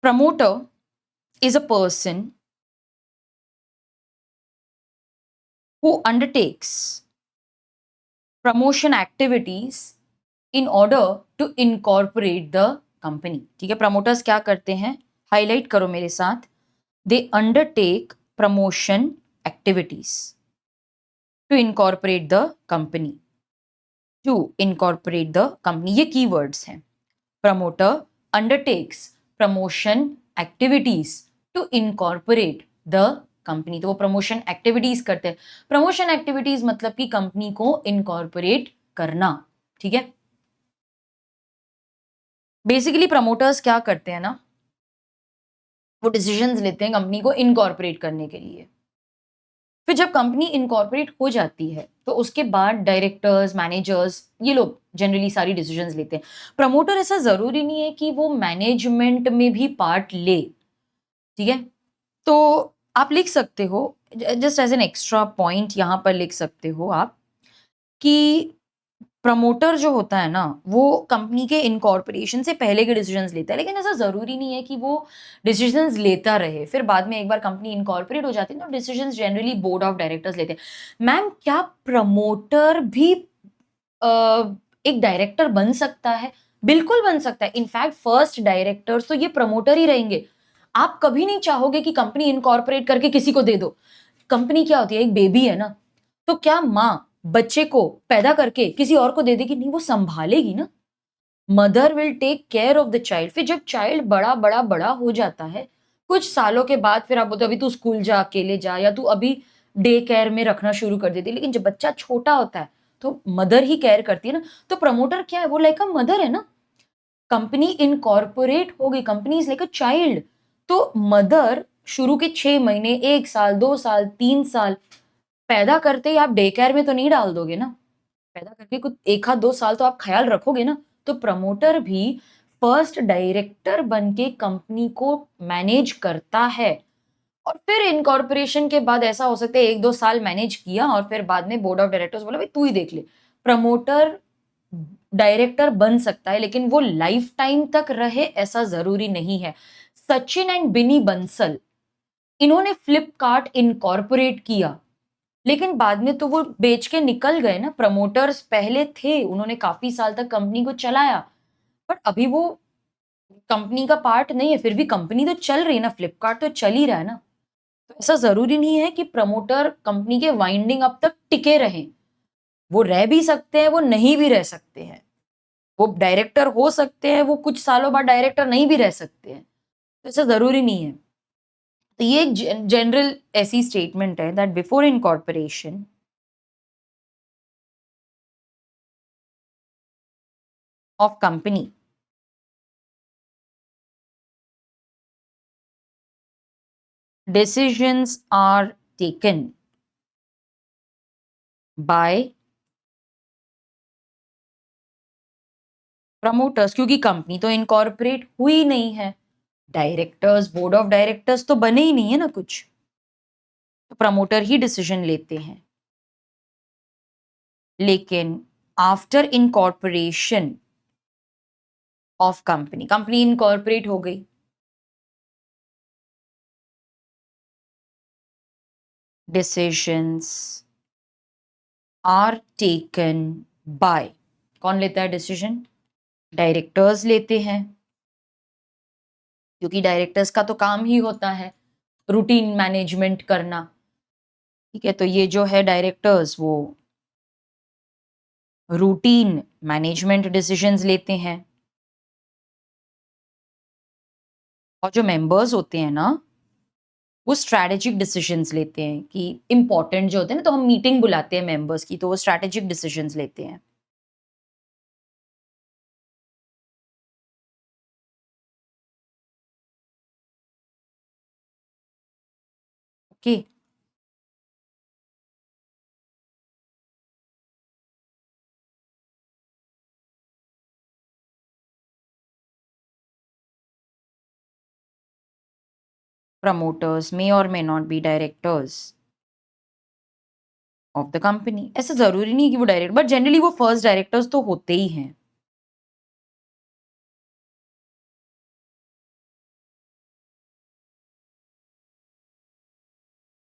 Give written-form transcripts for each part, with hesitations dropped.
Promoter is a person who undertakes promotion activities in order to incorporate the company. ठीक है, promoters क्या करते हैं, हाईलाइट करो मेरे साथ. They undertake promotion activities to incorporate the company. To incorporate the company, ये keywords हैं. Promoter undertakes promotion activities to incorporate the company. तो वो प्रमोशन एक्टिविटीज करते हैं. प्रमोशन एक्टिविटीज मतलब कि कंपनी को इनकॉर्पोरेट करना. ठीक है, बेसिकली प्रमोटर्स क्या करते हैं ना, वो डिसीजंस लेते हैं कंपनी को इनकॉर्पोरेट करने के लिए. फिर जब कंपनी इनकॉर्पोरेट हो जाती है तो उसके बाद डायरेक्टर्स, मैनेजर्स, ये लोग जनरली सारी डिसीजंस लेते हैं. प्रमोटर ऐसा जरूरी नहीं है कि वो मैनेजमेंट में भी पार्ट ले. ठीक है, तो आप लिख सकते हो, just as an extra point यहां पर लिख सकते हो आप कि प्रमोटर जो होता है ना, वो कंपनी के इनकॉर्पोरेशन से पहले के डिसीजंस लेता है. लेकिन ऐसा जरूरी नहीं है कि वो डिसीजंस लेता रहे. फिर बाद में एक बार कंपनी इनकॉर्पोरेट हो जाती है तो decisions generally board of directors लेते हैं. मैम, क्या प्रमोटर भी एक डायरेक्टर बन सकता है? बिल्कुल बन सकता है. इनफैक्ट फर्स्ट डायरेक्टर्स तो ये प्रमोटर ही रहेंगे. आप कभी नहीं चाहोगे कि कंपनी इनकॉर्पोरेट करके किसी को दे दो. कंपनी क्या होती है, एक बेबी है ना, तो क्या माँ बच्चे को पैदा करके किसी और को दे देगी? नहीं, वो संभालेगी ना. Mother will take care of the child. फिर जब चाइल्ड बड़ा बड़ा बड़ा हो जाता है, कुछ सालों के बाद फिर आप बोलते हो अभी तू स्कूल जा, अकेले जा, या तू अभी डे केयर में रखना शुरू कर देती है. लेकिन जब बच्चा छोटा होता है तो मदर ही केयर करती है ना. तो प्रमोटर क्या है, वो लाइक अ मदर है ना. कंपनी इनकॉर्पोरेट हो गई, company is like a child. तो मदर शुरू के 6 महीने, 1 साल, 2 साल, 3 साल पैदा करते ही आप डे केयर में तो नहीं डाल दोगे ना. पैदा करके कुछ 1 आध 2 साल तो आप ख्याल रखोगे ना. तो प्रमोटर भी फर्स्ट डायरेक्टर बन के कंपनी को मैनेज करता है. और फिर इनकॉर्पोरेशन के बाद ऐसा हो सकता है 1 2 साल मैनेज किया और फिर बाद में बोर्ड ऑफ डायरेक्टर्स बोला भाई तू ही देख ले. प्रमोटर डायरेक्टर बन सकता है लेकिन वो लाइफ टाइम तक रहे ऐसा जरूरी नहीं है. सचिन एंड बिनी बंसल, इन्होंने फ्लिपकार्ट इनकॉर्पोरेट किया लेकिन बाद में तो वो बेच के निकल गए ना. प्रमोटर्स पहले थे, उन्होंने काफी साल तक कंपनी को चलाया, बट अभी वो कंपनी का पार्ट नहीं है. फिर भी कंपनी तो चल रही है ना, फ्लिपकार्ट तो चल ही रहा है ना. तो ऐसा जरूरी नहीं है कि प्रमोटर कंपनी के वाइंडिंग अप तक टिके रहें. वो रह भी सकते हैं, वो नहीं भी रह सकते हैं. वो डायरेक्टर हो सकते हैं, वो कुछ सालों बाद डायरेक्टर नहीं भी रह सकते हैं. तो ऐसा जरूरी नहीं है. तो ये एक जनरल ऐसी स्टेटमेंट है that before incorporation of company, decisions are taken by promoters. क्योंकि कंपनी तो इनकॉर्पोरेट हुई नहीं है, डायरेक्टर्स, बोर्ड ऑफ डायरेक्टर्स तो बने ही नहीं है ना कुछ. तो प्रमोटर ही डिसीजन लेते हैं. लेकिन after incorporation of company, company incorporate हो गई, डिसीजंस आर टेकन बाय, कौन लेता है डिसीजन? डायरेक्टर्स लेते हैं. क्योंकि डायरेक्टर्स का तो काम ही होता है रूटीन मैनेजमेंट करना. ठीक है, तो ये जो है डायरेक्टर्स, वो रूटीन मैनेजमेंट डिसीजंस लेते हैं. और जो मेंबर्स होते हैं ना, वो स्ट्रैटेजिक डिसीजंस लेते हैं. कि इंपॉर्टेंट जो होते हैं ना, तो हम मीटिंग बुलाते हैं मेंबर्स की, तो वो स्ट्रैटेजिक डिसीजंस लेते हैं. ओके, प्रमोटर्स मे और may not be directors of the company. ऐसा जरूरी नहीं कि वो डायरेक्ट, बट जनरली वो फर्स्ट डायरेक्टर्स तो होते ही हैं.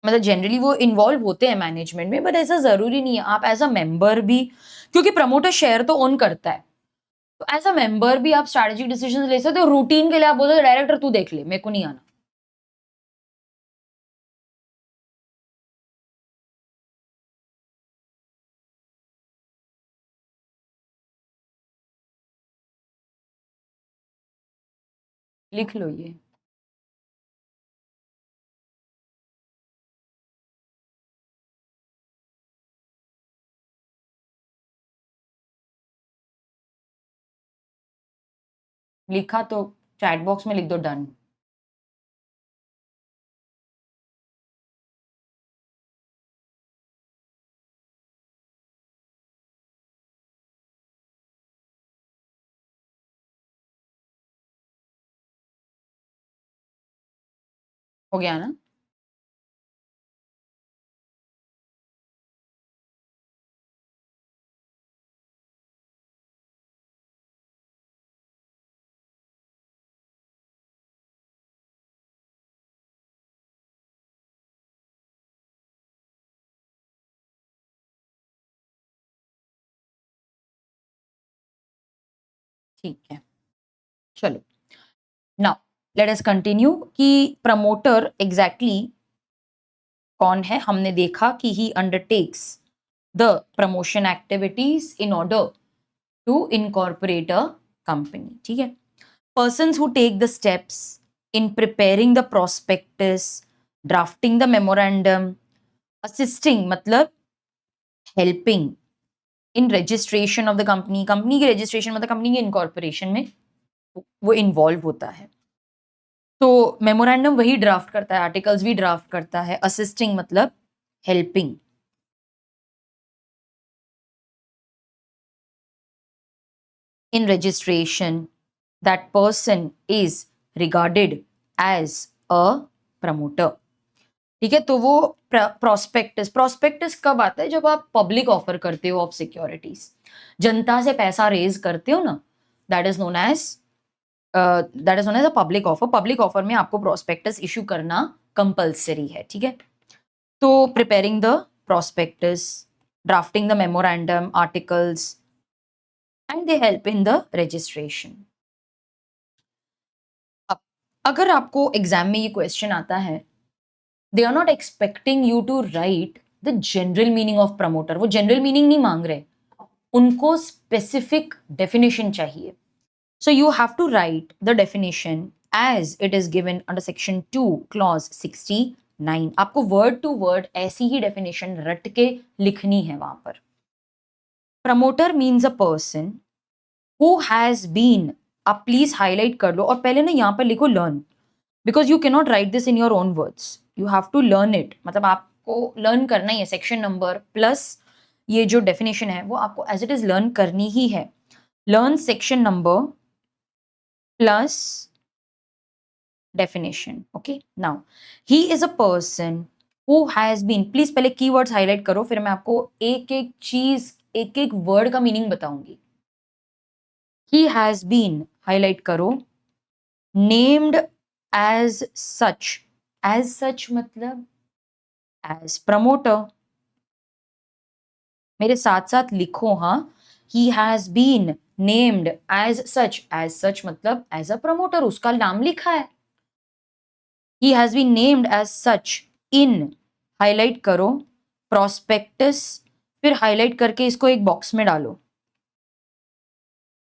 मतलब जनरली वो इन्वॉल्व होते हैं मैनेजमेंट में, बट ऐसा जरूरी नहीं है। आप एज अ मेंबर भी, क्योंकि प्रमोटर शेयर तो ओन करता है, तो एज अ मेंबर भी आप स्ट्रैटेजिक डिसीजन ले सकते हो। रूटीन के लिए आप बोलते हो डायरेक्टर तू देख ले, मेरे को नहीं आना। लिख लो ये। लिखा तो चैट बॉक्स में लिख दो डन। हो गया ना? ठीक है, चलो नाउ लेट अस कंटिन्यू कि प्रमोटर एग्जैक्टली कौन है। हमने देखा कि he undertakes the promotion activities in order to incorporate a company. ठीक है, persons who take the steps in preparing the prospectus, drafting the memorandum, assisting मतलब helping in registration of the company, company की registration मतलब company के incorporation में वो involve होता है। तो मेमोरेंडम वही ड्राफ्ट करता है, आर्टिकल्स भी ड्राफ्ट करता है। असिस्टिंग मतलब helping. In registration that person is regarded as a promoter. ठीक है, तो वो प्रोस्पेक्टस, प्रोस्पेक्टस कब आता है? जब आप पब्लिक ऑफर करते हो ऑफ सिक्योरिटीज, जनता से पैसा रेज करते हो ना, that is known as a public offer. Public offer में आपको प्रोस्पेक्टस इशू करना कंपल्सरी है। ठीक है, तो preparing the prospectus, drafting the memorandum articles and they help in the registration. अब अगर आपको एग्जाम में ये क्वेश्चन आता है, they are not expecting you to write the general meaning of promoter, वो general meaning नहीं मांग रहे, उनको specific definition चाहिए। So you have to write the definition as it is given under section 2 clause 69। आपको word to word ऐसी ही definition रट के लिखनी है वहां पर। Promoter means a person who has been, आप प्लीज हाईलाइट कर लो और पहले ना यहाँ पर लिखो learn, because you cannot write this in your own words, you have to learn it. मतलब आपको लर्न करना ही है, सेक्शन नंबर प्लस ये जो डेफिनेशन है वो आपको एज इट इज लर्न करनी ही है। Learn section number plus definition. Okay, now he is a person who has been, please पहले कीवर्ड्स हाईलाइट करो, फिर मैं आपको एक एक चीज, एक एक वर्ड का मीनिंग बताऊंगी। ही हैज बीन हाईलाइट करो, नेम्ड एज सच मतलब एज प्रमोटर। मेरे साथ साथ लिखो, हाँ, he has been named as such मतलब एज अ प्रमोटर, उसका नाम लिखा है। He has been named as such in, highlight करो, प्रोस्पेक्टस, फिर हाईलाइट करके इसको एक बॉक्स में डालो।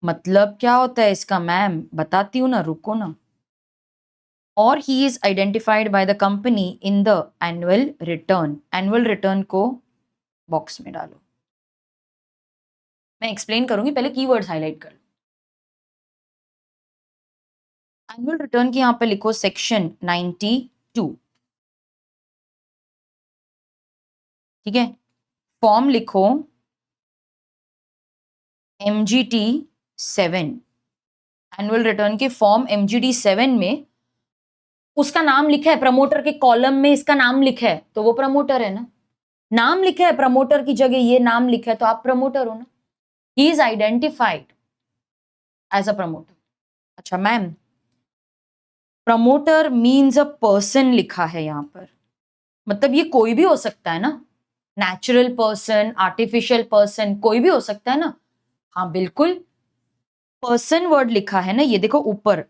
मतलब क्या होता है इसका मैम, बताती हूँ ना, रुको ना। और ही is identified by the company in the annual return, annual return को बॉक्स में डालो। मैं एक्सप्लेन करूंगी, पहले कीवर्ड्स हाईलाइट कर लो। एनुअल रिटर्न की यहां पे लिखो सेक्शन 92। ठीक है, फॉर्म लिखो MGT 7। एनुअल रिटर्न के फॉर्म MGT 7 में उसका नाम लिखा है, प्रमोटर के कॉलम में इसका नाम लिखा है, तो वो प्रमोटर है ना। नाम लिखा है प्रमोटर की जगह, ये नाम लिखा है, तो आप प्रमोटर हो ना। He is identified as a promoter. अच्छा ma'am, promoter means a person लिखा है यहां पर, मतलब ये कोई भी हो सकता है ना, नेचुरल पर्सन, आर्टिफिशियल पर्सन, कोई भी हो सकता है ना। हाँ बिल्कुल, पर्सन वर्ड लिखा है ना, ये देखो ऊपर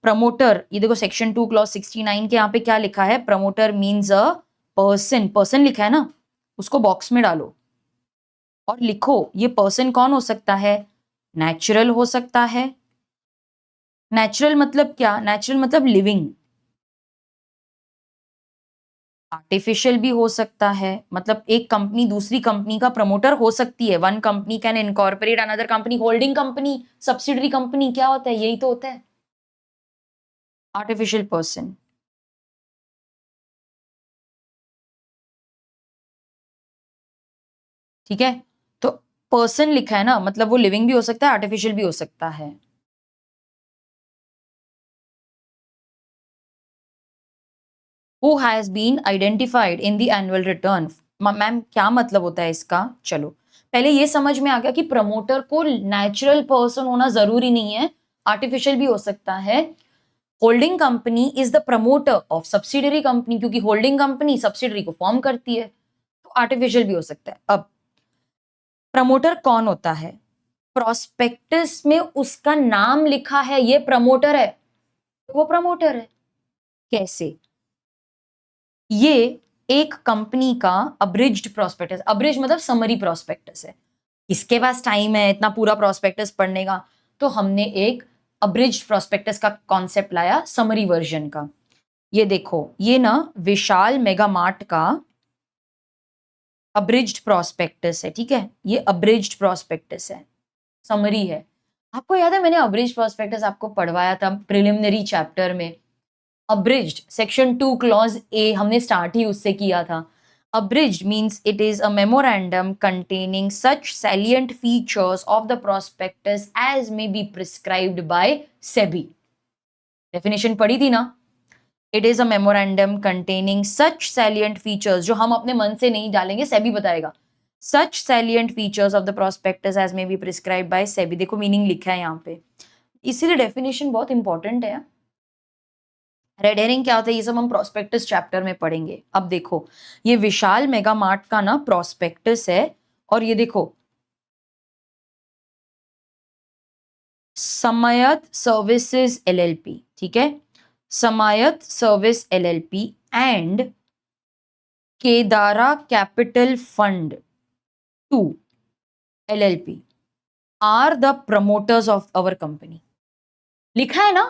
प्रमोटर, ये देखो सेक्शन 2 क्लॉज 69 के यहाँ पे क्या लिखा है, promoter means a person, person लिखा है ना, उसको बॉक्स में डालो और लिखो ये पर्सन कौन हो सकता है, नेचुरल हो सकता है। नेचुरल मतलब क्या, नेचुरल मतलब लिविंग। आर्टिफिशियल भी हो सकता है, मतलब एक कंपनी दूसरी कंपनी का प्रमोटर हो सकती है। One company can incorporate another company, holding company, subsidiary company, क्या होता है, यही तो होता है आर्टिफिशियल पर्सन। ठीक है, तो पर्सन लिखा है ना, मतलब वो लिविंग भी हो सकता है, आर्टिफिशियल भी हो सकता है। Who has been identified in the annual return. Ma'am क्या मतलब होता है इसका, चलो पहले ये समझ में आ गया कि प्रमोटर को नेचुरल पर्सन होना जरूरी नहीं है, आर्टिफिशियल भी हो सकता है। Holding company is the promoter of subsidiary company, क्योंकि होल्डिंग कंपनी सब्सिडरी को फॉर्म करती है, तो आर्टिफिशियल भी हो सकता है। अब प्रमोटर कौन होता है, प्रोस्पेक्टस में उसका नाम लिखा है, ये प्रमोटर है, वो प्रमोटर है। कैसे, ये एक कंपनी का अब्रिज्ड प्रोस्पेक्टस, अब्रिज मतलब समरी प्रोस्पेक्टस है। किसके पास टाइम है इतना पूरा प्रोस्पेक्टस पढ़ने का, तो हमने एक अब्रिज्ड प्रोस्पेक्टस का कॉन्सेप्ट लाया, समरी वर्जन का। ये देखो, ये ना विशाल मेगा मार्ट का अब्रिज्ड प्रोस्पेक्टस है, ठीक है, ये अब्रिज्ड प्रोस्पेक्टस है, समरी है। आपको याद है मैंने अब्रिज्ड प्रोस्पेक्टस आपको पढ़वाया था प्रिलिमिनरी चैप्टर में। अब्रिज्ड सेक्शन 2 क्लॉज ए हमने स्टार्ट ही उससे किया था। Abridged means it is a memorandum containing such salient features of the prospectus as may be prescribed by SEBI. Definition पढ़ी थी ना, it is a memorandum containing such salient features, जो हम अपने मन से नहीं डालेंगे, सेबी बताएगा। such salient features of the prospectus as may be prescribed by SEBI, देखो मीनिंग लिखा है यहाँ पे, इसीलिए डेफिनेशन बहुत इंपॉर्टेंट है। रेड हेरिंग क्या होता है, ये सब हम प्रोस्पेक्टस चैप्टर में पढ़ेंगे। अब देखो, ये विशाल मेगा मार्ट का ना प्रोस्पेक्टस है, और ये देखो समायत सर्विसेज एलएलपी, ठीक है, Samayat service LLP and Kedaara capital fund 2 LLP are the promoters of our company. लिखा है ना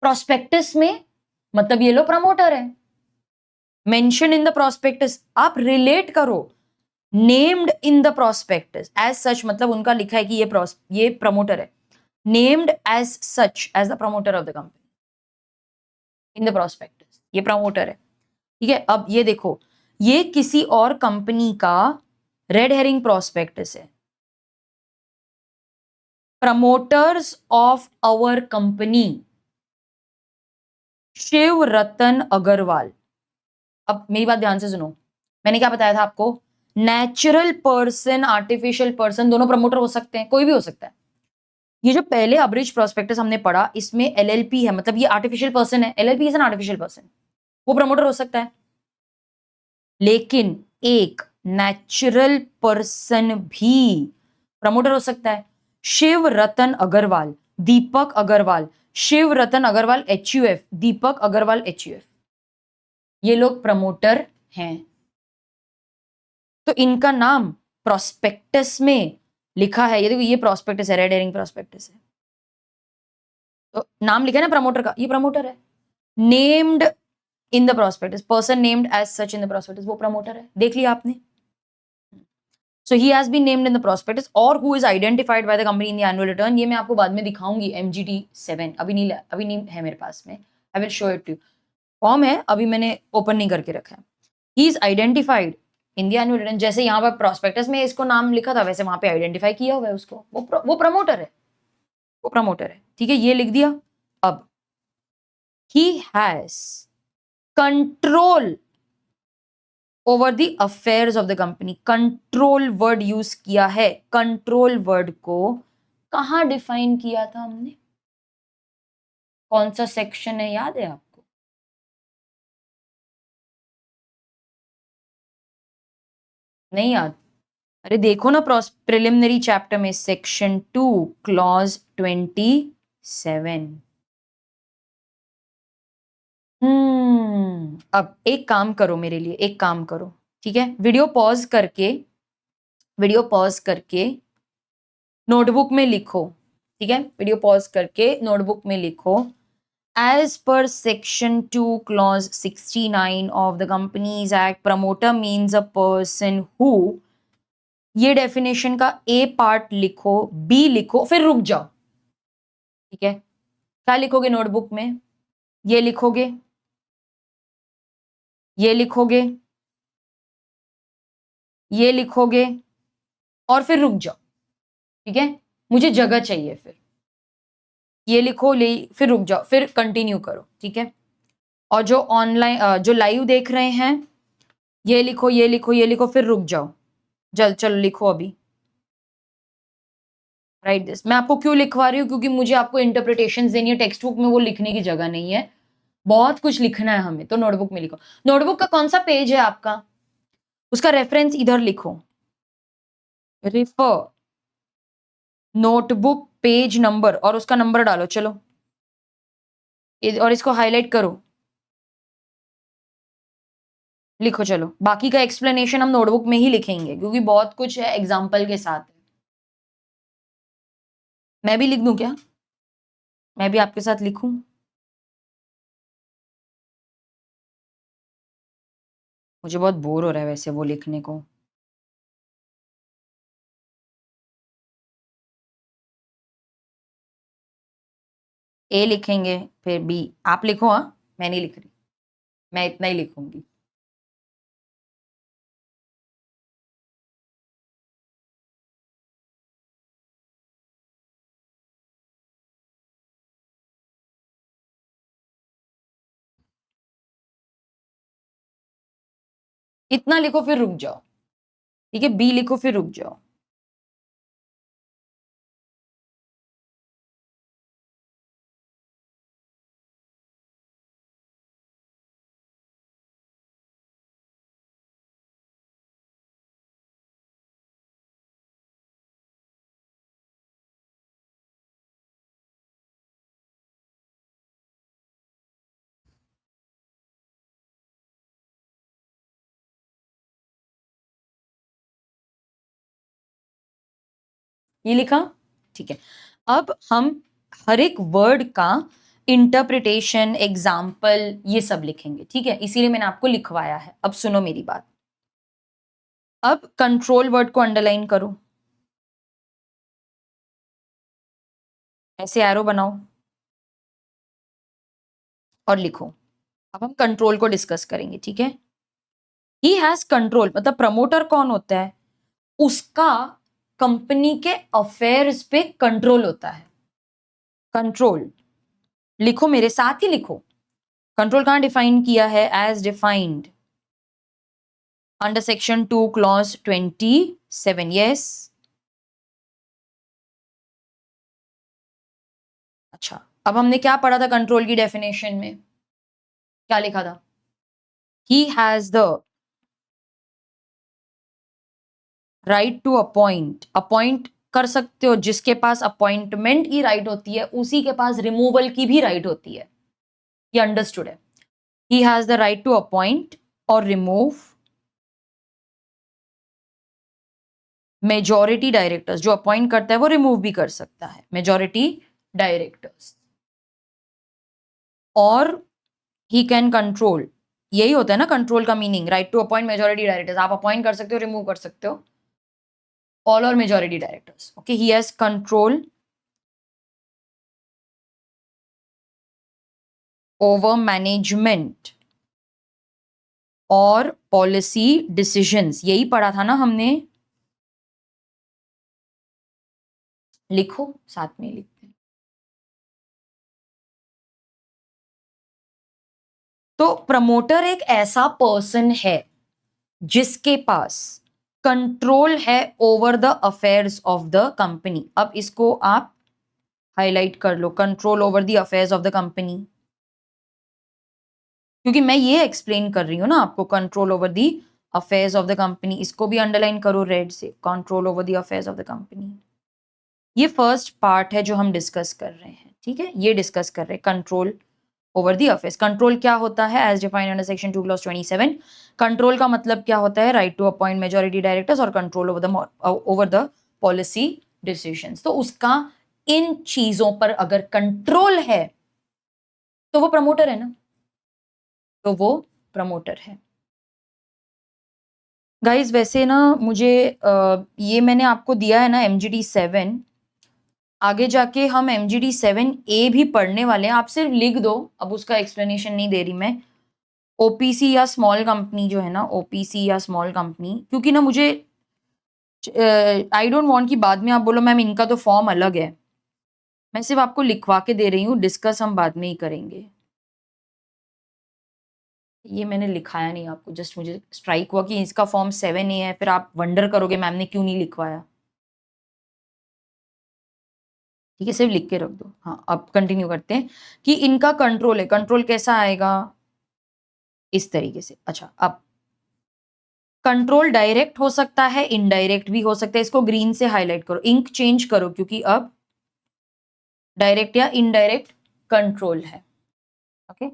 प्रोस्पेक्टस में, मतलब ये लो प्रमोटर है, मेंशन इन द प्रोस्पेक्टस, आप रिलेट करो, named in the prospectus as such, मतलब उनका लिखा है कि ये प्रमोटर है, named as such as the promoter of the company in the prospectus, ये प्रमोटर है। ठीक है, अब ये देखो, ये किसी और कंपनी का रेड हेरिंग प्रोस्पेक्टस है, promoters of our company Shiv Ratan Agarwal. अब मेरी बात ध्यान से सुनो, मैंने क्या बताया था आपको, नेचुरल पर्सन आर्टिफिशियल पर्सन दोनों प्रमोटर हो सकते हैं, कोई भी हो सकता है। ये जो पहले अब्रिज प्रोस्पेक्टस हमने पढ़ा, इसमें एलएलपी है, मतलब ये आर्टिफिशियल पर्सन है, LLP is an artificial person, वो प्रमोटर हो सकता है। लेकिन एक नेचुरल पर्सन भी प्रमोटर हो सकता है, शिव रतन अग्रवाल, दीपक अग्रवाल, शिव रतन अग्रवाल एचयूएफ, दीपक अग्रवाल एचयूएफ, ये लोग प्रमोटर हैं। तो इनका नाम प्रोस्पेक्टस में लिखा है, ये देखो ये प्रोस्पेक्टस है, रेड हेरिंग प्रोस्पेक्टस है, तो नाम लिखा है ना प्रमोटर का, ये प्रमोटर है। Named in the prospectus, person named as such in the prospectus, वो प्रमोटर है, देख लिया आपने। So he has been named in the prospectus or who is identified by the company in the annual return, ये मैं आपको बाद में दिखाऊंगी, MGT 7 अभी नहीं है मेरे पास में, I will show it to you, form है, अभी मैंने ओपन नहीं करके रखा है। He is identified in the annual return, जैसे यहाँ पर प्रोस्पेक्टस में इसको नाम लिखा था, वैसे वहां पे आइडेंटिफाई किया हुआ है उसको, वो प्रमोटर है, वो प्रमोटर है, ठीक है, ये लिख दिया। अब he has control over the affairs of the company, control word use किया है, कंट्रोल वर्ड को कहां डिफाइन किया था हमने, कौन सा सेक्शन है याद है आपको, नहीं याद? अरे देखो ना प्रिलिमिनरी चैप्टर में सेक्शन 2 क्लॉज 27। अब एक काम करो मेरे लिए, एक काम करो, ठीक है? वीडियो पॉज करके नोटबुक में लिखो, ठीक है? वीडियो पॉज करके नोटबुक में लिखो, as per section 2 clause 69 of the companies act, promoter means a person who, ये डेफिनेशन का ए पार्ट लिखो, बी लिखो, फिर रुक जाओ, ठीक है? क्या लिखोगे नोटबुक में? ये लिखोगे, ये लिखोगे, ये लिखोगे और फिर रुक जाओ, ठीक है? मुझे जगह चाहिए फिर। ये लिखो ले, फिर रुक जाओ, फिर कंटिन्यू करो, ठीक है? और जो ऑनलाइन जो लाइव देख रहे हैं, ये लिखो, ये लिखो, ये लिखो, फिर रुक जाओ। चलो लिखो अभी। Right this. मैं आपको क्यों लिखवा रही हूँ? क्योंकि मुझे आपको इंटरप्रिटेशन देनी है, टेक्स्ट बुक में वो लिखने की जगह नहीं है, बहुत कुछ लिखना है हमें, तो नोटबुक में लिखो। नोटबुक का कौन सा पेज है आपका? उसका रेफरेंस इधर लिखो, रिफर नोटबुक पेज नंबर, और उसका नंबर डालो। चलो और इसको हाईलाइट करो, लिखो। चलो बाकी का एक्सप्लेनेशन हम नोटबुक में ही लिखेंगे, क्योंकि बहुत कुछ है एग्जाम्पल के साथ। मैं भी लिख दूं क्या? मैं भी आपके साथ लिखूं? मुझे बहुत बोर हो रहा है वैसे वो लिखने को। ए लिखेंगे, फिर बी। आप लिखो, हाँ, मैं नहीं लिख रही, मैं इतना ही लिखूंगी। इतना लिखो फिर रुक जाओ, ठीक है? बी लिखो फिर रुक जाओ। ये लिखा, ठीक है? अब हम हर एक वर्ड का इंटरप्रिटेशन, एग्जाम्पल, ये सब लिखेंगे, ठीक है? इसीलिए मैंने आपको लिखवाया है। अब सुनो मेरी बात। अब कंट्रोल वर्ड को अंडरलाइन करो, ऐसे एरो बनाओ और लिखो। अब हम कंट्रोल को डिस्कस करेंगे, ठीक है? ही हैज कंट्रोल, मतलब प्रमोटर कौन होता है? उसका कंपनी के अफेयर्स पे कंट्रोल होता है। कंट्रोल लिखो, मेरे साथ ही लिखो। कंट्रोल कहां डिफाइन किया है? As defined under section 2 clause 27। Yes. अच्छा, अब हमने क्या पढ़ा था कंट्रोल की डेफिनेशन में? क्या लिखा था? He has the right to appoint. Appoint कर सकते हो, जिसके पास अपॉइंटमेंट की राइट होती है उसी के पास रिमूवल की भी राइट होती है। ये अंडरस्टूड है? He has the right to appoint और रिमूव मेजॉरिटी डायरेक्टर्स। जो अपॉइंट करता है वो रिमूव भी कर सकता है, मेजॉरिटी डायरेक्टर्स। और ही कैन कंट्रोल, यही होता है ना कंट्रोल का meaning, right to appoint majority directors. आप अपॉइंट कर सकते हो, रिमूव कर सकते हो, ऑल और majority directors. Okay, he has control over management और पॉलिसी डिसीजंस। यही पढ़ा था ना हमने? लिखो, साथ में लिखते हैं। तो प्रमोटर एक ऐसा पर्सन है जिसके पास कंट्रोल है over the affairs of the company. अब इसको आप हाईलाइट कर लो, control over the affairs of the company, क्योंकि मैं ये एक्सप्लेन कर रही हूं ना आपको, control over the affairs of the company, इसको भी अंडरलाइन करो रेड से, control over the affairs of the company. ये फर्स्ट पार्ट है जो हम डिस्कस कर रहे हैं, ठीक है, ये डिस्कस कर रहे हैं control over the affairs. Control क्या होता है as defined under section 2 clause 27। Control का मतलब क्या होता है, right to appoint majority directors और control over the policy decisions. तो उसका इन चीजों पर अगर कंट्रोल है तो वो प्रमोटर है ना, तो वो प्रमोटर है। गाइज वैसे ना मुझे ये मैंने आपको दिया है ना MGD 7, आगे जाके हम MGD 7A भी पढ़ने वाले हैं, आप सिर्फ लिख दो, अब उसका एक्सप्लेनेशन नहीं दे रही मैं। OPC या स्मॉल कंपनी जो है ना, OPC या स्मॉल कंपनी, क्योंकि ना मुझे आई डोंट वांट कि बाद में आप बोलो मैम इनका तो फॉर्म अलग है, मैं सिर्फ आपको लिखवा के दे रही हूँ, डिस्कस हम बाद में ही करेंगे। ये मैंने लिखाया नहीं आपको, जस्ट मुझे स्ट्राइक हुआ कि इसका फॉर्म 7A है, फिर आप वंडर करोगे मैम ने क्यों नहीं लिखवाया। ठीक है, सिर्फ लिख के रख दो। हाँ, अब कंटिन्यू करते हैं कि इनका कंट्रोल है, कंट्रोल कैसा आएगा, इस तरीके से। अच्छा, अब कंट्रोल डायरेक्ट हो सकता है, इनडायरेक्ट भी हो सकता है, इसको ग्रीन से हाईलाइट करो, इंक चेंज करो, क्योंकि अब डायरेक्ट या इनडायरेक्ट कंट्रोल है। ओके,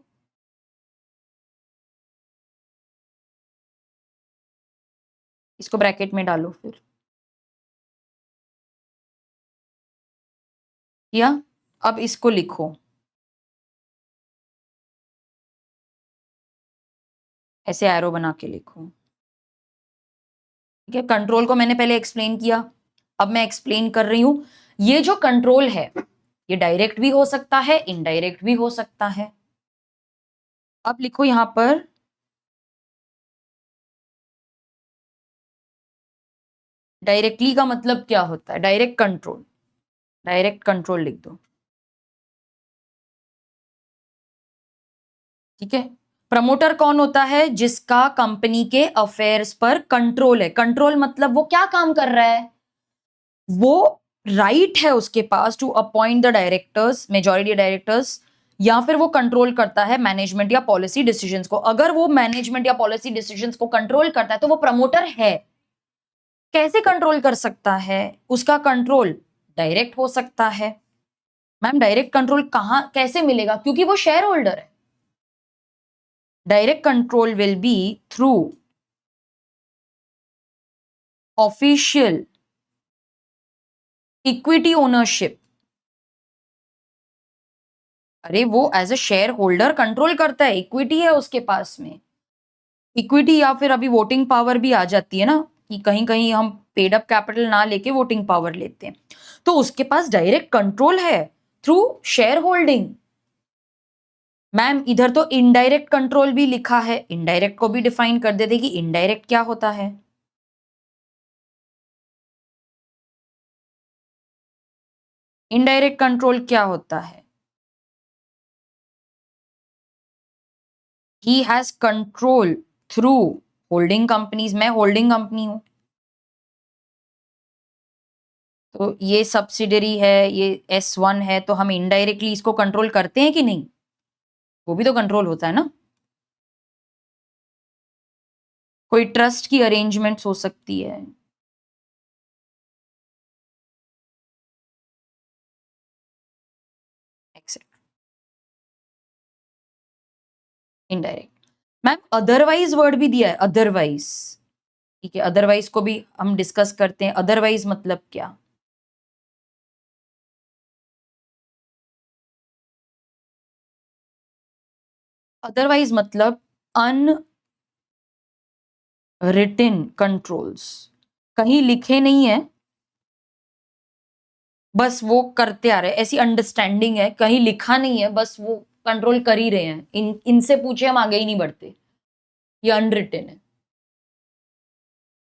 इसको ब्रैकेट में डालो फिर, या अब इसको लिखो, ऐसे एरो बना के लिखो। ठीक है, कंट्रोल को मैंने पहले एक्सप्लेन किया, अब मैं एक्सप्लेन कर रही हूं। ये जो कंट्रोल है ये डायरेक्ट भी हो सकता है, इनडायरेक्ट भी हो सकता है। अब लिखो यहां पर डायरेक्टली का मतलब क्या होता है, डायरेक्ट कंट्रोल, डायरेक्ट कंट्रोल लिख दो। ठीक है, प्रमोटर कौन होता है, जिसका कंपनी के अफेयर्स पर कंट्रोल है। कंट्रोल मतलब वो क्या काम कर रहा है, वो राइट है उसके पास to appoint the directors, majority directors, या फिर वो कंट्रोल करता है मैनेजमेंट या पॉलिसी डिसीजंस को। अगर वो मैनेजमेंट या पॉलिसी डिसीजंस को कंट्रोल करता है तो वो प्रमोटर है। कैसे कंट्रोल कर सकता है, उसका कंट्रोल डायरेक्ट हो सकता है। मैम डायरेक्ट कंट्रोल कहां कैसे मिलेगा, क्योंकि वो शेयर होल्डर है। Direct control will be through official equity ownership. अरे वो as a share holder control करता है, इक्विटी है उसके पास में, इक्विटी या फिर अभी वोटिंग पावर भी आ जाती है ना, कि कहीं कहीं हम पेड अप कैपिटल ना लेके वोटिंग पावर लेते हैं, तो उसके पास डायरेक्ट कंट्रोल है थ्रू शेयर होल्डिंग। मैम इधर तो इनडायरेक्ट कंट्रोल भी लिखा है, इनडायरेक्ट को भी डिफाइन कर देते कि इनडायरेक्ट क्या होता है। इनडायरेक्ट कंट्रोल क्या होता है, he has control through holding companies. मैं होल्डिंग कंपनी हूं, तो ये सब्सिडरी है, ये S1 है, तो हम इनडायरेक्टली इसको कंट्रोल करते हैं कि नहीं, वो भी तो कंट्रोल होता है ना। कोई ट्रस्ट की अरेंजमेंट्स हो सकती है, etcetera, indirect. Ma'am otherwise word भी दिया है, अदरवाइज। ठीक है, अदरवाइज को भी हम डिस्कस करते हैं। अदरवाइज मतलब क्या, अदरवाइज मतलब अनरिटन कंट्रोल्स, कहीं लिखे नहीं है, बस वो करते आ रहे हैं, ऐसी अंडरस्टैंडिंग है, कहीं लिखा नहीं है, बस वो कंट्रोल कर ही रहे हैं, इनसे पूछे हम आगे ही नहीं बढ़ते, ये अनरिटन है।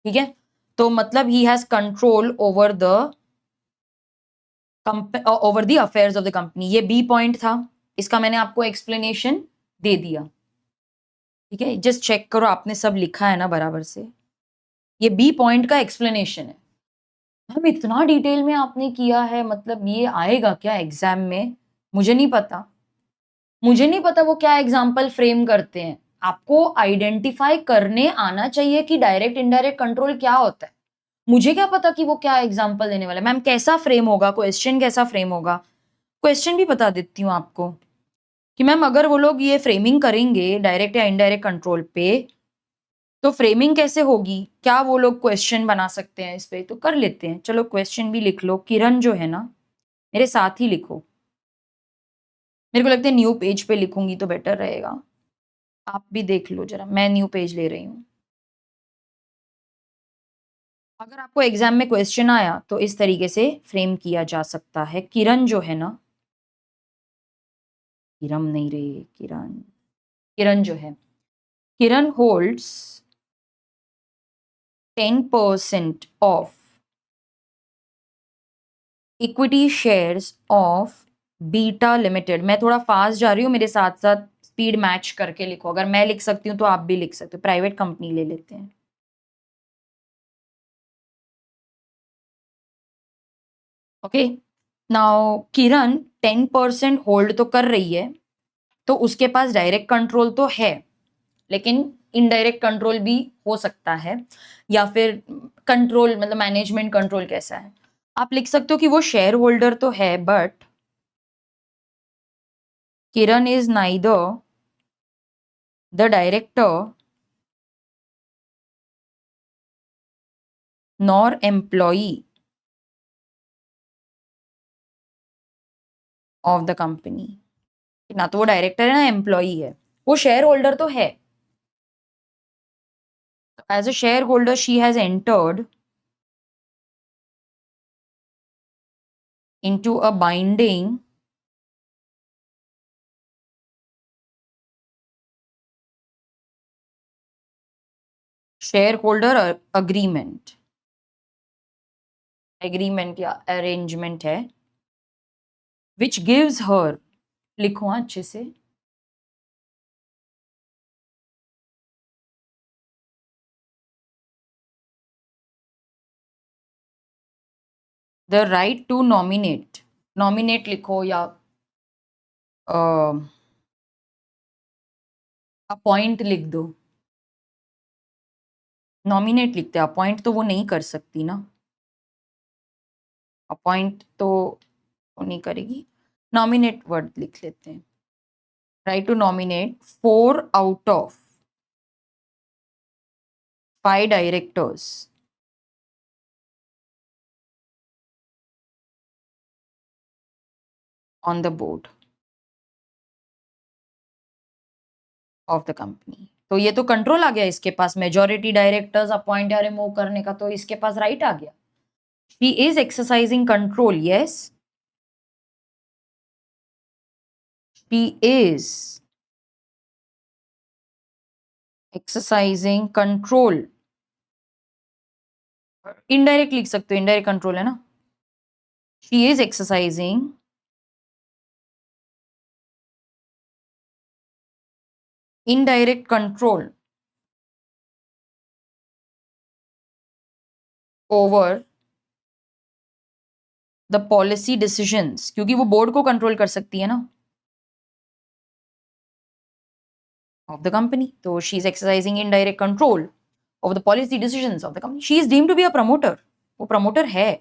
ठीक है, तो मतलब ही has control over the over the affairs of the company. ये बी पॉइंट था, इसका मैंने आपको एक्सप्लेनेशन दे दिया। ठीक है, जस्ट चेक करो आपने सब लिखा है ना बराबर से। ये बी पॉइंट का एक्सप्लेनेशन है। हम इतना डिटेल में आपने किया है, मतलब ये आएगा क्या एग्जाम में, मुझे नहीं पता, मुझे नहीं पता वो क्या एग्जाम्पल फ्रेम करते हैं। आपको आइडेंटिफाई करने आना चाहिए कि डायरेक्ट इनडायरेक्ट कंट्रोल क्या होता है। मुझे क्या पता कि वो क्या एग्जाम्पल देने वाला है। मैम कैसा फ्रेम होगा, क्वेश्चन कैसा फ्रेम होगा, क्वेश्चन भी बता देती हूँ आपको कि मैम अगर वो लोग ये फ्रेमिंग करेंगे डायरेक्ट या इनडायरेक्ट कंट्रोल पे तो फ्रेमिंग कैसे होगी, क्या वो लोग क्वेश्चन बना सकते हैं इस पे, तो कर लेते हैं। चलो क्वेश्चन भी लिख लो। किरण जो है ना, मेरे साथ ही लिखो। मेरे को लगता है न्यू पेज पे लिखूंगी तो बेटर रहेगा। आप भी देख लो जरा, मैं न्यू पेज ले रही हूँ। अगर आपको एग्जाम में क्वेश्चन आया तो इस तरीके से फ्रेम किया जा सकता है। किरण जो है ना, किरण नहीं रही, किरण, किरण जो है, Kiran holds 10% of equity shares of beta limited. मैं थोड़ा फास्ट जा रही हूँ, मेरे साथ साथ स्पीड मैच करके लिखो। अगर मैं लिख सकती हूँ तो आप भी लिख सकते हो। प्राइवेट कंपनी ले लेते हैं। ओके, नाउ किरण 10% होल्ड तो कर रही है, तो उसके पास डायरेक्ट कंट्रोल तो है, लेकिन इनडायरेक्ट कंट्रोल भी हो सकता है। या फिर कंट्रोल मतलब मैनेजमेंट कंट्रोल कैसा है, आप लिख सकते हो कि वो शेयर होल्डर तो है, but Kiran is neither the director nor employee of the company. ना तो वो डायरेक्टर है ना एम्प्लॉई है, वो शेयर होल्डर तो है। As a share holder she has entered into a binding shareholder agreement, agreement या अरेंजमेंट है, which gives her, लिखो हाँ अच्छे से, the right to nominate, nominate लिखो या अपॉइंट लिख दो। नॉमिनेट लिखते हैं, अपॉइंट तो वो नहीं कर सकती ना, अपॉइंट तो वो नहीं करेगी। नॉमिनेट वर्ड लिख लेते हैं। Right to nominate 4 out of 5 directors on the board of the company. तो ये तो कंट्रोल आ गया इसके पास, मेजोरिटी डायरेक्टर्स अपॉइंट या रिमूव करने का, तो इसके पास राइट आ गया। She is exercising control, yes, she is exercising control. Indirect लिख सकते हो, इनडायरेक्ट कंट्रोल है ना। She is exercising indirect control over the policy decisions, क्योंकि वो बोर्ड को कंट्रोल कर सकती है ना, ऑफ द कंपनी। तो she is exercising indirect control over the policy decisions of the company. She is deemed to be a promoter, वो promoter है।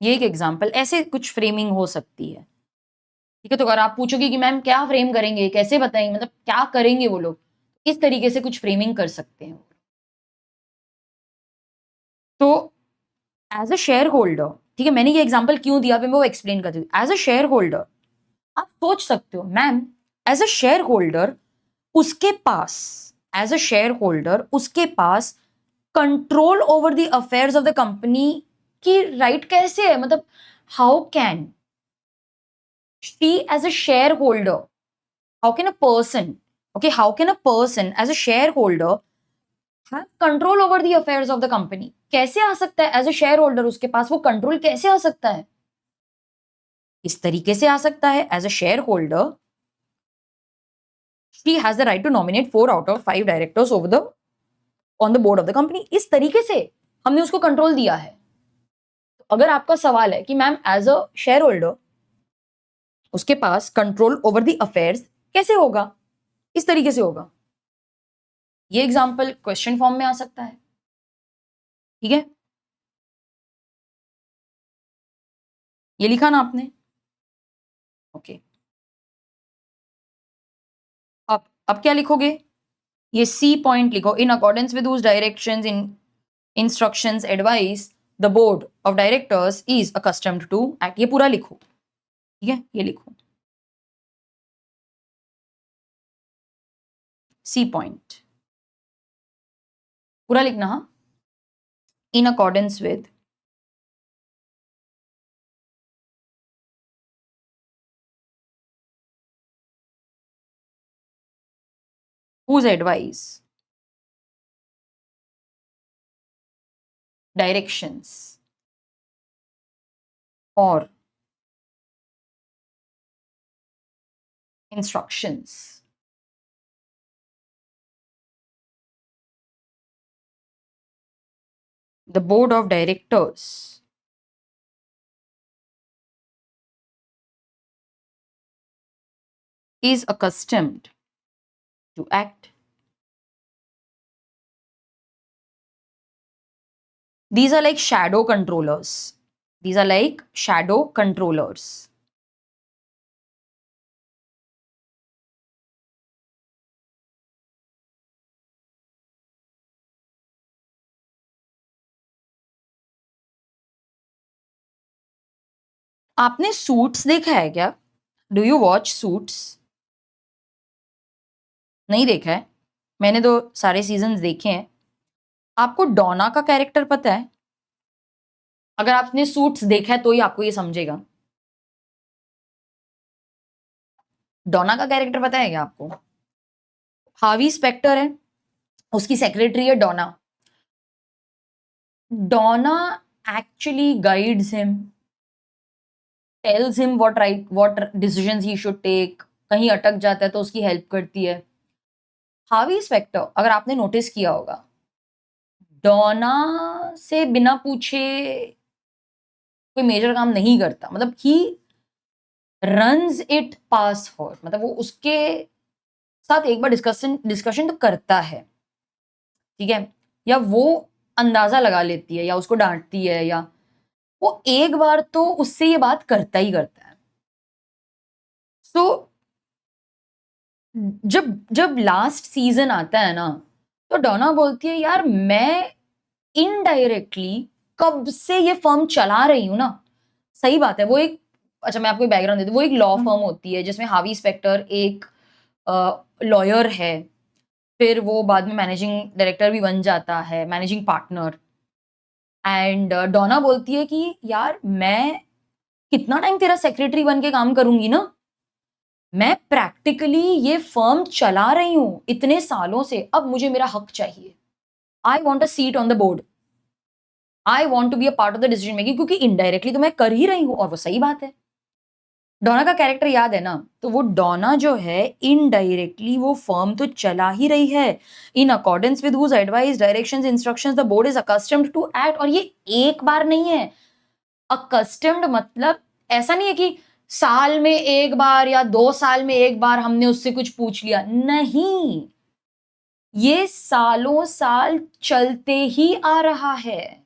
ये एक एग्जाम्पल, ऐसे कुछ फ्रेमिंग हो सकती है। ठीक है, तो अगर आप पूछोगे कि मैम क्या फ्रेम करेंगे, कैसे बताएंगे, मतलब क्या करेंगे वो लोग, इस तरीके से कुछ फ्रेमिंग कर सकते हैं। तो एज अ शेयर होल्डर, ठीक है, मैंने ये एग्जाम्पल क्यों दिया, मैं वो एक्सप्लेन करती हूँ। एज अ शेयर होल्डर आप सोच सकते हो ma'am, as a share holder उसके पास, एज अ शेयर होल्डर उसके पास control over the affairs of the company की राइट कैसे है, मतलब how can she as a share holder, how can a person, okay, how can a person as a shareholder have control over the affairs of the company? कैसे आ सकता है as a share holder उसके पास वो control कैसे आ सकता है? इस तरीके से आ सकता है, as a share holder she has the right to nominate 4 out of 5 directors over the on the board of the company. इस तरीके से हमने उसको कंट्रोल दिया है। तो अगर आपका सवाल है कि ma'am as a share holder उसके पास कंट्रोल ओवर द अफेयर्स कैसे होगा, इस तरीके से होगा। ये एग्जाम्पल क्वेश्चन फॉर्म में आ सकता है, ठीक है। ये लिखा ना आपने, ओके। अब क्या लिखोगे, ये सी पॉइंट लिखो, in accordance with whose directions in instructions advice the board of directors is accustomed to act, ये पूरा लिखो, ठीक है, ये लिखो सी पॉइंट पूरा लिखना, हाँ। इन accordance with whose advice, directions or instructions the board of directors is accustomed to act. These are like shadow controllers. These are like shadow controllers. आपने सूट्स देखा है क्या? Do you watch suits? नहीं देखा है? मैंने तो सारे सीजन्स देखे हैं। आपको डोना का कैरेक्टर पता है? अगर आपने सूट्स देखा है तो ही आपको ये समझेगा। डोना का कैरेक्टर पता है क्या आपको? हार्वी स्पेक्टर है, उसकी सेक्रेटरी है डोना। डोना actually guides him, tells him what decisions he should take। कहीं अटक जाता है तो उसकी हेल्प करती है। हार्वी स्पेक्टर, अगर आपने नोटिस किया होगा, डोना से बिना पूछे कोई मेजर काम नहीं करता, मतलब he runs it pass for, मतलब वो उसके साथ एक बार डिस्कशन तो करता है, ठीक है, या वो अंदाजा लगा लेती है या उसको डांटती है, या वो एक बार तो उससे ये बात करता ही करता है। सो जब जब लास्ट सीजन आता है ना, तो डोना बोलती है यार मैं इनडायरेक्टली कब से ये फर्म चला रही हूं ना। सही बात है, वो एक, अच्छा मैं आपको बैकग्राउंड देती हूँ, वो एक लॉ फर्म होती है जिसमें हार्वी स्पेक्टर एक लॉयर है, फिर वो बाद में मैनेजिंग डायरेक्टर भी बन जाता है, मैनेजिंग पार्टनर। एंड डोना बोलती है कि यार मैं कितना टाइम तेरा सेक्रेटरी बन के काम करूंगी ना, मैं प्रैक्टिकली ये फर्म चला रही हूं इतने सालों से, अब मुझे मेरा हक चाहिए। I want a seat on the board, I want to be a part of the decision making, क्योंकि इनडायरेक्टली तो मैं कर ही रही हूं, और वो सही बात है। डोना का कैरेक्टर याद है ना, तो वो डोना जो है इनडायरेक्टली वो फर्म तो चला ही रही है। In accordance with whose advice directions instructions the board is accustomed to act, और ये एक बार नहीं है। अकस्टम्ड मतलब ऐसा नहीं है कि साल में एक बार या 2 साल में एक बार हमने उससे कुछ पूछ लिया, नहीं, ये सालों साल चलते ही आ रहा है।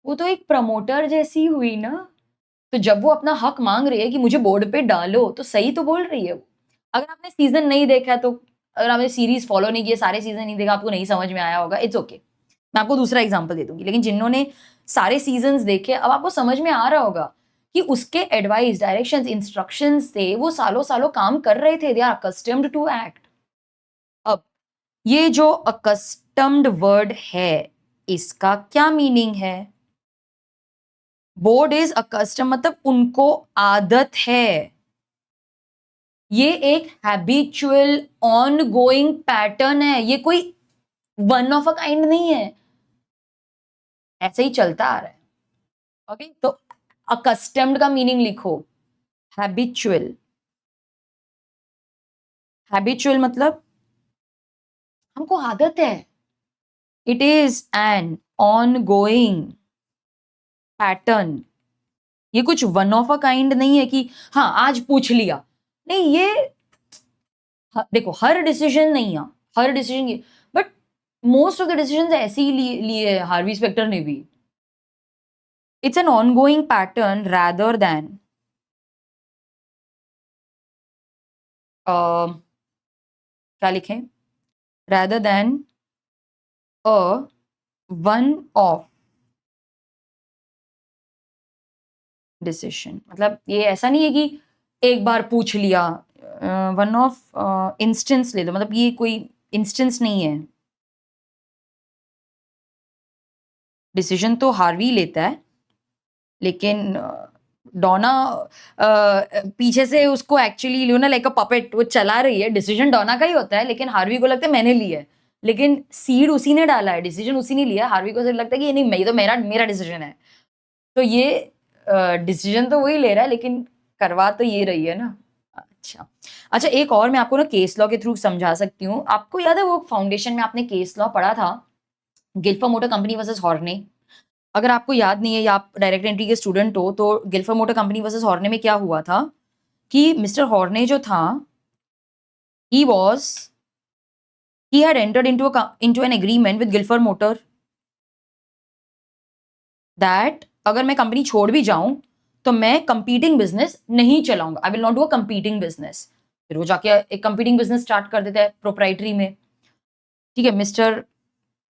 वो तो एक प्रमोटर जैसी हुई ना। तो जब वो अपना हक मांग रही है कि मुझे बोर्ड पे डालो, तो सही तो बोल रही है वो। अगर आपने सीजन नहीं देखा है तो, अगर आपने सीरीज फॉलो नहीं किया, सारे सीजन नहीं देखा, आपको नहीं समझ में आया होगा, इट्स ओके। मैं आपको दूसरा एग्जांपल दे दूंगी, लेकिन जिन्होंने सारे सीजन्स देखे, अब आपको समझ में आ रहा होगा कि उसके एडवाइस डायरेक्शंस इंस्ट्रक्शंस से वो सालों सालों काम कर रहे थे, they are accustomed to act. अब ये जो अकस्टम्ड वर्ड है, इसका क्या मीनिंग है? बोर्ड इज अकस्टम मतलब उनको आदत है, ये एक हैबिचुअल ऑन गोइंग पैटर्न है, ये कोई वन ऑफ अ काइंड नहीं है, ऐसे ही चलता आ रहा है। ओके, तो अकस्टम्ड का मीनिंग लिखो, हैबिचुअल। हैबिचुअल मतलब हमको आदत है. It is an on going pattern. ये कुछ वन ऑफ अ काइंड नहीं है कि हाँ आज पूछ लिया. नहीं, ये देखो हर डिसीजन नहीं है, हर डिसीजन ये, but most of the decision ऐसे ही लिए हार्वी स्पेक्टर ने भी. It's an on going pattern rather than क्या लिखें, rather than a one of decision. मतलब ये ऐसा नहीं है कि एक बार पूछ लिया. वन ऑफ इंस्टेंस ले लो, मतलब ये कोई इंस्टेंस नहीं है. डिसीजन तो हार्वी लेता है, लेकिन डोना पीछे से उसको actually you know like a puppet वो चला रही है. डिसीजन डोना का ही होता है, लेकिन हार्वी को लगता है मैंने लिया है, लेकिन सीड उसी ने डाला है, डिसीजन उसी ने लिया है. हार्वी को लगता है कि ये नहीं, ये तो मेरा मेरा डिसीजन है. तो ये डिसीजन तो वही ले रहा है, लेकिन करवा तो ये रही है ना. अच्छा. अच्छा, एक और मैं आपको ना केस लॉ के थ्रू समझा सकती हूँ. आपको याद है वो फाउंडेशन में आपने केस लॉ पढ़ा था, गिल्फर मोटर कंपनी वर्सेस हॉर्ने. अगर आपको याद नहीं है या आप डायरेक्ट एंट्री के स्टूडेंट हो, तो गिल्फर मोटर कंपनी वर्सेस हॉर्ने में क्या हुआ था कि मिस्टर हॉर्ने जो था, he was he had entered into an agreement with Guilford Motor that अगर मैं कंपनी छोड़ भी जाऊं तो मैं कंपीटिंग बिजनेस नहीं चलाऊंगा. I will not do a competing business. फिर वो जाके एक कंपीटिंग बिजनेस स्टार्ट कर देता है प्रोप्राइटरी में. ठीक है, मिस्टर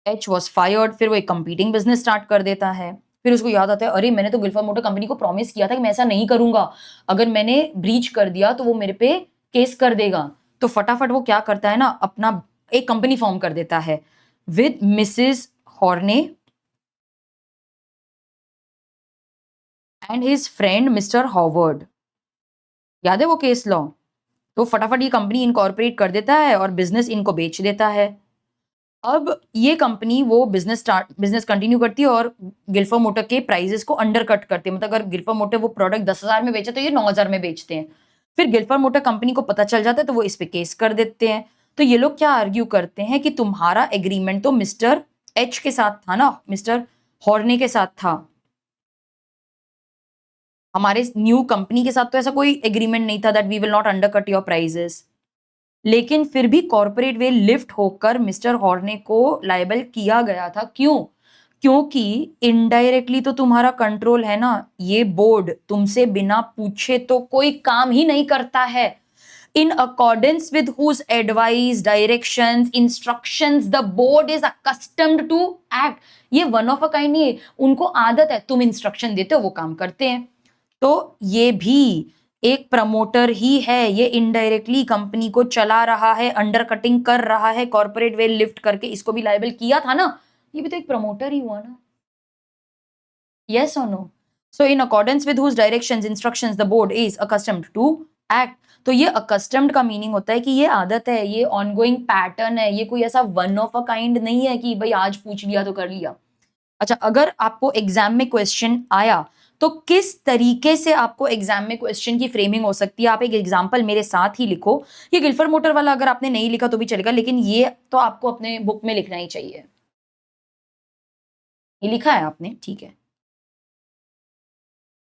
एच वॉज फायर्ड. फिर वो एक कंपीटिंग बिजनेस स्टार्ट कर देता है. फिर उसको याद आता है, अरे मैंने तो गिल्फर मोटर कंपनी को प्रॉमिस किया था कि मैं ऐसा नहीं करूंगा, अगर मैंने ब्रीच कर दिया तो वो मेरे पे केस कर देगा. तो फटाफट वो क्या करता है ना, अपना एक कंपनी फॉर्म कर देता है with Mrs हॉर्ने and his friend mister Howard. याद है वो केस लॉ. तो फटाफट ये कंपनी इनकॉर्पोरेट कर देता है और बिजनेस इनको बेच देता है. अब ये कंपनी वो बिजनेस कंटिन्यू करती है और गिल्फर मोटर के प्राइसेस को अंडर कट करती है. मतलब अगर गिल्फर मोटर वो प्रोडक्ट 10,000 में बेचे तो ये 9,000 में बेचते हैं. फिर गिल्फर मोटर कंपनी को पता चल जाता है तो वो इस पे केस कर देते हैं. तो ये लोग क्या आर्ग्यू करते हैं कि तुम्हारा एग्रीमेंट तो मिस्टर एच के साथ था ना, मिस्टर हॉर्ने के साथ था, हमारे न्यू कंपनी के साथ तो ऐसा कोई एग्रीमेंट नहीं था that we will not undercut your prices. लेकिन फिर भी कॉर्पोरेट वे लिफ्ट होकर मिस्टर हॉर्ने को लायबल किया गया था. क्यों? क्योंकि इनडायरेक्टली तो तुम्हारा कंट्रोल है ना. ये बोर्ड तुमसे बिना पूछे तो कोई काम ही नहीं करता है. In accordance with whose advice, directions, instructions the board is accustomed to act. ये वन ऑफ अ काइंड नहीं है, उनको आदत है, तुम इंस्ट्रक्शन देते हो वो काम करते हैं. तो ये भी एक प्रमोटर ही है, ये इनडायरेक्टली कंपनी को चला रहा है, अंडर कटिंग कर रहा है, कॉर्पोरेट वेल लिफ्ट करके इसको भी लायबल किया था ना. ये भी तो एक प्रमोटर ही हुआ ना. यस और no. So in accordance with whose directions, instructions the board is accustomed to act. तो ये अकस्टम्ड का मीनिंग होता है कि ये आदत है, ये ऑनगोइंग पैटर्न है, ये कोई ऐसा वन ऑफ अ काइंड नहीं है कि भाई आज पूछ लिया तो कर लिया. अच्छा, अगर आपको एग्जाम में क्वेश्चन आया तो किस तरीके से आपको एग्जाम में क्वेश्चन की फ्रेमिंग हो सकती है, आप एक एग्जांपल मेरे साथ ही लिखो. ये गिल्फर मोटर वाला अगर आपने नहीं लिखा तो भी चलेगा, लेकिन ये तो आपको अपने बुक में लिखना ही चाहिए. ये लिखा है आपने, ठीक है.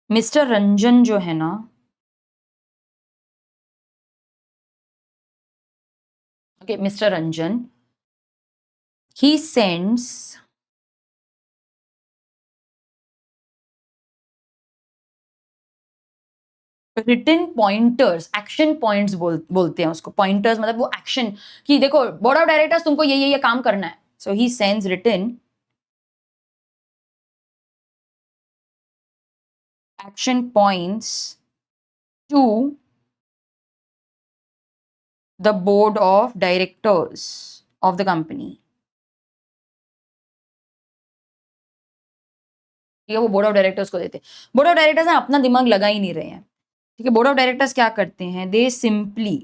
मिस्टर रंजन जो है ना, okay, mister Ranjan, he sends written pointers, action points बोलते हैं उसको. पॉइंटर्स मतलब वो एक्शन, कि देखो बोर्ड ऑफ डायरेक्टर्स तुमको ये काम करना है. So he sends written action points to the board of directors of the company. ठीक है, वो बोर्ड ऑफ डायरेक्टर्स को देते हैं. बोर्ड ऑफ डायरेक्टर्स अपना दिमाग लगा ही नहीं रहे हैं. ठीक है, बोर्ड ऑफ डायरेक्टर्स क्या करते हैं, दे सिंपली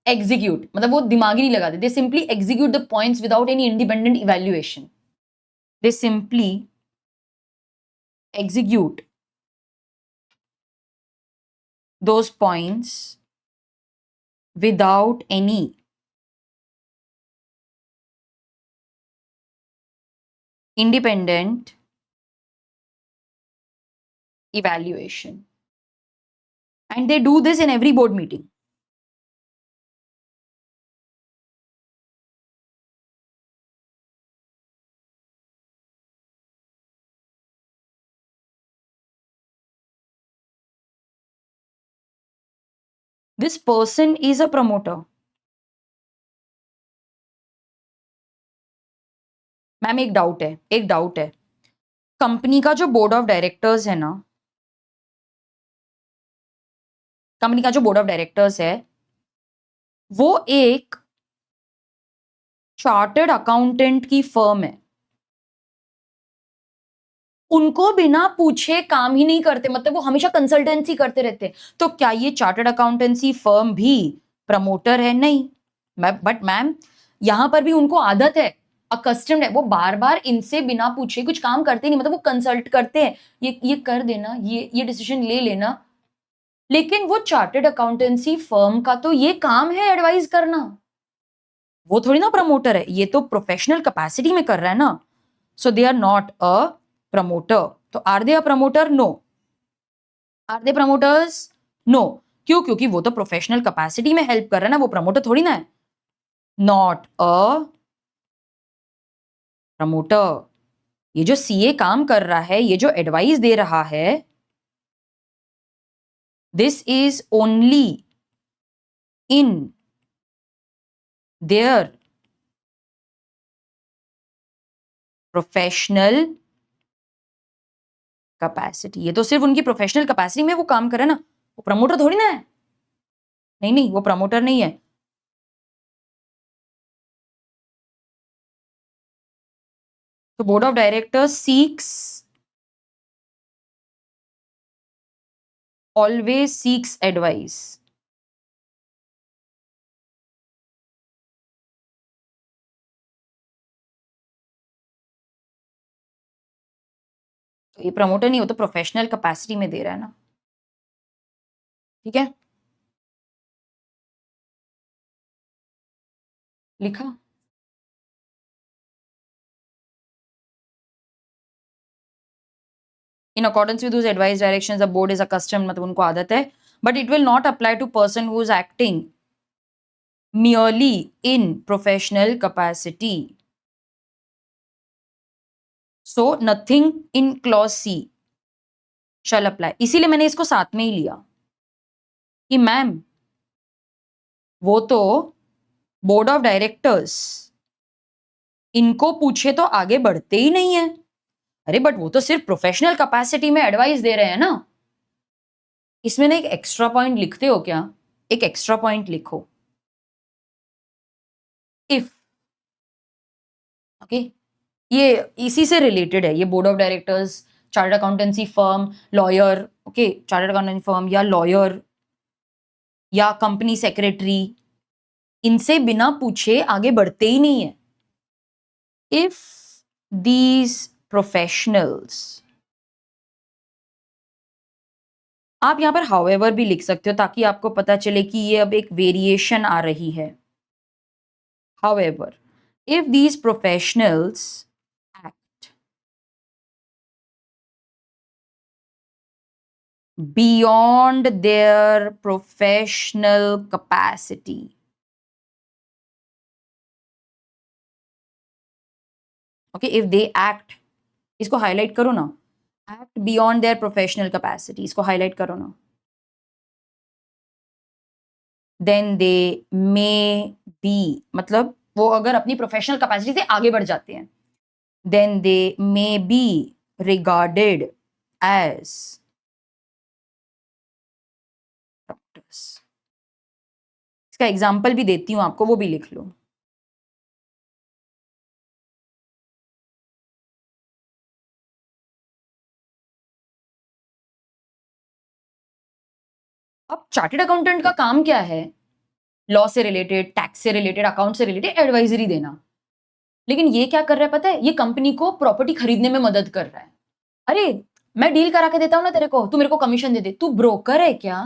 एग्जीक्यूट, मतलब वो दिमाग ही नहीं लगाते. दे simply execute the points without any independent evaluation. They simply execute those points without any independent evaluation. And they do this in every board meeting. This person is a promoter. Ma'am एक doubt है company का जो board of directors है ना, company का जो board of directors है वो एक चार्टर्ड अकाउंटेंट की फर्म है. उनको बिना पूछे काम ही नहीं करते, मतलब वो हमेशा कंसल्टेंसी करते रहते. तो क्या ये चार्टर्ड अकाउंटेंसी फर्म भी प्रमोटर है? नहीं. बट मैम यहां पर भी उनको आदत है, अकस्टम्ड है, वो बार बार इनसे बिना पूछे कुछ काम करते नहीं, मतलब वो कंसल्ट करते हैं, ये कर देना, ये डिसीजन ले लेना. लेकिन वो चार्टर्ड अकाउंटेंसी फर्म का तो ये काम है एडवाइस करना, वो थोड़ी ना प्रमोटर है, ये तो प्रोफेशनल कैपेसिटी में कर रहा है ना. So they are not a promoter. तो are they a promoter? No. Are they promoters? No. क्यों? क्योंकि वो तो प्रोफेशनल कैपेसिटी में हेल्प कर रहा है ना, वो प्रमोटर थोड़ी ना है. Not a promoter. ये जो सीए काम कर रहा है, ये जो एडवाइस दे रहा है, this is only in their professional capacity. ये तो सिर्फ उनकी प्रोफेशनल कैपेसिटी में वो काम कर रहा है ना, वो प्रमोटर थोड़ी ना है. नहीं, वो प्रमोटर नहीं है. तो board of directors always seeks advice. तो ये प्रमोटर नहीं, वो तो प्रोफेशनल कैपेसिटी में दे रहा है ना. ठीक है, लिखा. In accordance with whose advice directions the board is accustomed, मतलब उनको आदत है, but it will not apply to person who is acting merely in professional capacity. So nothing in clause C shall apply. इसीलिए मैंने इसको साथ में ही लिया कि मैम वो तो बोर्ड ऑफ डायरेक्टर्स इनको पूछे तो आगे बढ़ते ही नहीं है. अरे बट वो तो सिर्फ प्रोफेशनल कैपेसिटी में एडवाइस दे रहे हैं ना. इसमें ना एक एक्स्ट्रा पॉइंट लिखते हो क्या? एक एक्स्ट्रा पॉइंट लिखो, इफ. ओके, ये इसी से रिलेटेड है, ये board of directors, chartered accountancy firm, lawyer. Okay, chartered accountancy firm या लॉयर या कंपनी सेक्रेटरी, इनसे बिना पूछे आगे बढ़ते ही नहीं है. इफ दीज प्रोफेशनल्स, आप यहां पर हाउएवर भी लिख सकते हो ताकि आपको पता चले कि ये अब एक वेरिएशन आ रही है. However, if these professionals act beyond their professional capacity. Okay, if they act, इसको हाईलाइट करो ना, act beyond their professional capacity, इसको हाईलाइट करो ना, then they may be, मतलब वो अगर अपनी प्रोफेशनल कैपेसिटी से आगे बढ़ जाते हैं, then they may be regarded as doctors. इसका एग्जाम्पल भी देती हूं आपको, वो भी लिख लो. अब चार्टर्ड अकाउंटेंट का काम क्या है? लॉ से रिलेटेड, टैक्स से रिलेटेड, अकाउंट से रिलेटेड एडवाइजरी देना. लेकिन ये क्या कर रहा है पता है? ये कंपनी को प्रॉपर्टी खरीदने में मदद कर रहा है. अरे मैं डील करा के देता हूं ना तेरे को, तू मेरे को कमीशन दे दे. तू ब्रोकर है क्या?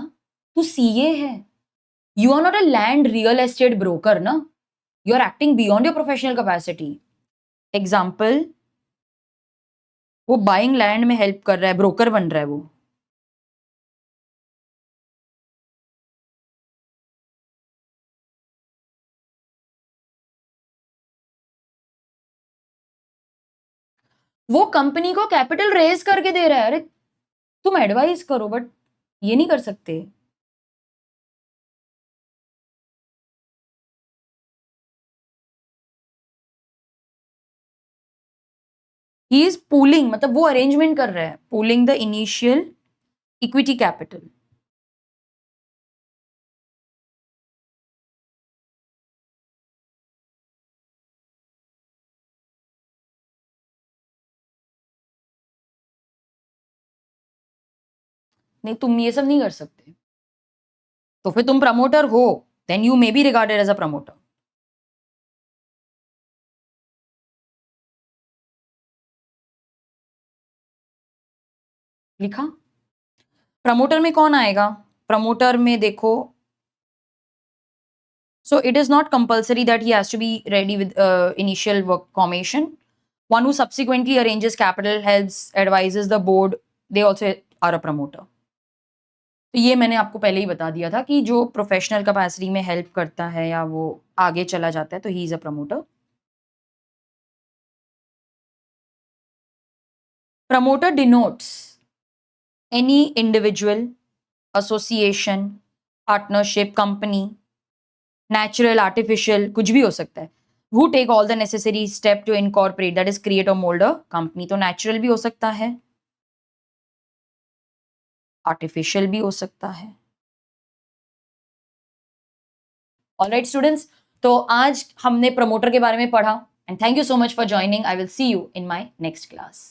तू सीए है, you are not a land real estate broker ना, you are acting beyond your professional capacity. Example, वो बाइंग लैंड में हेल्प कर रहा है, ब्रोकर बन रहा है वो। वो कंपनी को कैपिटल रेज करके दे रहा है। अरे तुम एडवाइस करो, बट ये नहीं कर सकते। ही इज पूलिंग, मतलब वो अरेंजमेंट कर रहा है, pooling the initial equity capital. नहीं, तुम ये सब नहीं कर सकते, तो फिर तुम प्रमोटर हो, then you may be regarded as a promoter. लिखा। प्रमोटर में कौन आएगा? प्रमोटर में देखो, so it is not compulsory that he has to be ready with initial work formation. One who subsequently arranges capital, helps, advises the board, they also are a promoter. तो ये मैंने आपको पहले ही बता दिया था कि जो प्रोफेशनल कैपेसिटी में हेल्प करता है या वो आगे चला जाता है, तो ही is a promoter. Promoter denotes any individual, association, partnership, company, natural, artificial, कुछ भी हो सकता है, who take all the necessary step to incorporate, that is create or mold a company। तो नेचुरल भी हो सकता है, आर्टिफिशियल भी हो सकता है। ऑलराइट स्टूडेंट्स, तो आज हमने प्रमोटर के बारे में पढ़ा, and thank you so much for joining. I will see you in my next class.